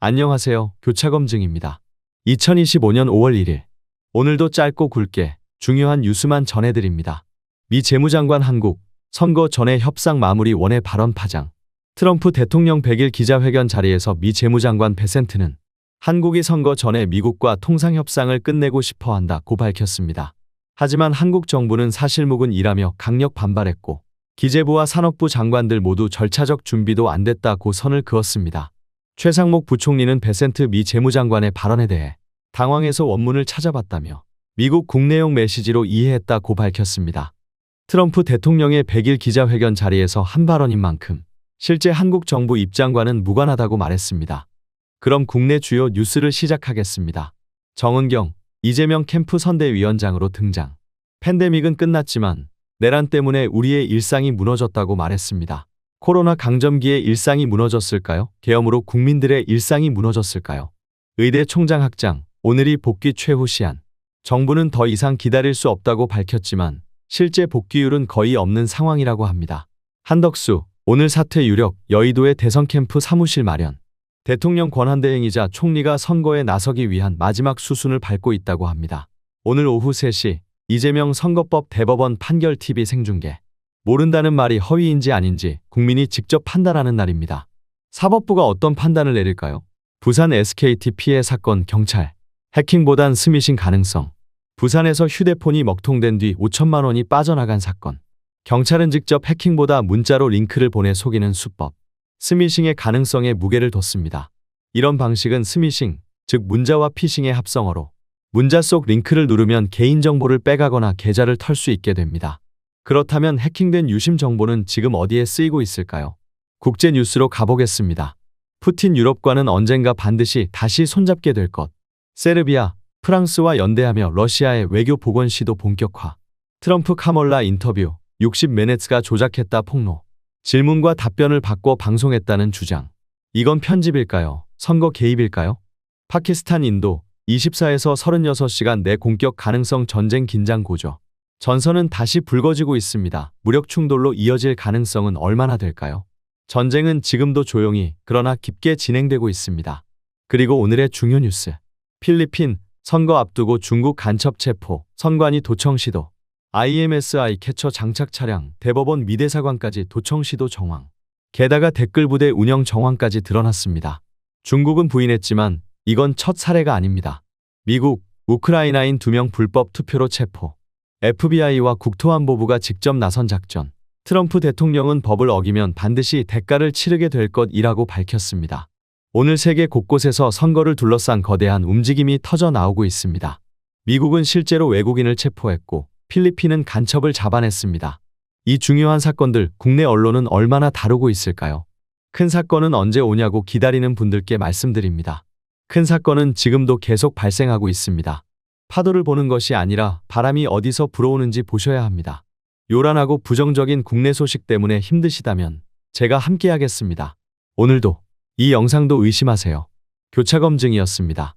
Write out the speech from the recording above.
안녕하세요. 교차검증입니다. 2025년 5월 1일. 오늘도 짧고 굵게 중요한 뉴스만 전해드립니다. 미 재무장관 한국 선거 전에 협상 마무리 원의 발언 파장. 트럼프 대통령 100일 기자회견 자리에서 미 재무장관 베센트는 한국이 선거 전에 미국과 통상협상을 끝내고 싶어 한다고 밝혔습니다. 하지만 한국 정부는 사실무근 이라며 강력 반발했고 기재부와 산업부 장관들 모두 절차적 준비도 안 됐다고 선을 그었습니다. 최상목 부총리는 베센트 미 재무장관의 발언에 대해 당황해서 원문을 찾아봤다며 미국 국내용 메시지로 이해했다고 밝혔습니다. 트럼프 대통령의 100일 기자회견 자리에서 한 발언인 만큼 실제 한국 정부 입장과는 무관하다고 말했습니다. 그럼 국내 주요 뉴스를 시작하겠습니다. 정은경, 이재명 캠프 선대위원장으로 등장. 팬데믹은 끝났지만 내란 때문에 우리의 일상이 무너졌다고 말했습니다. 코로나 강점기에 일상이 무너졌을까요? 계엄으로 국민들의 일상이 무너졌을까요? 의대 총장 학장, 오늘이 복귀 최후 시한. 정부는 더 이상 기다릴 수 없다고 밝혔지만 실제 복귀율은 거의 없는 상황이라고 합니다. 한덕수, 오늘 사퇴 유력, 여의도의 대선 캠프 사무실 마련. 대통령 권한대행이자 총리가 선거에 나서기 위한 마지막 수순을 밟고 있다고 합니다. 오늘 오후 3시 이재명 선거법 대법원 판결 TV 생중계. 모른다는 말이 허위인지 아닌지 국민이 직접 판단하는 날입니다. 사법부가 어떤 판단을 내릴까요? 부산 SKT 피해 사건 경찰. 해킹보단 스미싱 가능성. 부산에서 휴대폰이 먹통된 뒤 5천만 원이 빠져나간 사건. 경찰은 직접 해킹보다 문자로 링크를 보내 속이는 수법. 스미싱의 가능성에 무게를 뒀습니다. 이런 방식은 스미싱, 즉 문자와 피싱의 합성어로 문자 속 링크를 누르면 개인정보를 빼가거나 계좌를 털 수 있게 됩니다. 그렇다면 해킹된 유심 정보는 지금 어디에 쓰이고 있을까요? 국제 뉴스로 가보겠습니다. 푸틴 유럽과는 언젠가 반드시 다시 손잡게 될 것. 세르비아, 프랑스와 연대하며 러시아의 외교 복원 시도 본격화. 트럼프 카멀라 인터뷰, 60미니츠가 조작했다 폭로. 질문과 답변을 바꿔 방송했다는 주장. 이건 편집일까요? 선거 개입일까요? 파키스탄 인도, 24에서 36시간 내 공격 가능성 전쟁 긴장 고조. 전선은 다시 불거지고 있습니다. 무력 충돌로 이어질 가능성은 얼마나 될까요? 전쟁은 지금도 조용히 그러나 깊게 진행되고 있습니다. 그리고 오늘의 중요 뉴스. 필리핀, 선거 앞두고 중국 간첩 체포, 선관위 도청 시도. IMSI 캐쳐 장착 차량, 대법원 미대사관까지 도청 시도 정황. 게다가 댓글 부대 운영 정황까지 드러났습니다. 중국은 부인했지만 이건 첫 사례가 아닙니다. 미국, 우크라이나인 2명 불법 투표로 체포. FBI와 국토안보부가 직접 나선 작전. 트럼프 대통령은 법을 어기면 반드시 대가를 치르게 될 것이라고 밝혔습니다. 오늘 세계 곳곳에서 선거를 둘러싼 거대한 움직임이 터져 나오고 있습니다. 미국은 실제로 외국인을 체포했고 필리핀은 간첩을 잡아냈습니다. 이 중요한 사건들 국내 언론은 얼마나 다루고 있을까요? 큰 사건은 언제 오냐고 기다리는 분들께 말씀드립니다. 큰 사건은 지금도 계속 발생하고 있습니다. 파도를 보는 것이 아니라 바람이 어디서 불어오는지 보셔야 합니다. 요란하고 부정적인 국내 소식 때문에 힘드시다면 제가 함께하겠습니다. 오늘도 이 영상도 의심하세요. 교차검증이었습니다.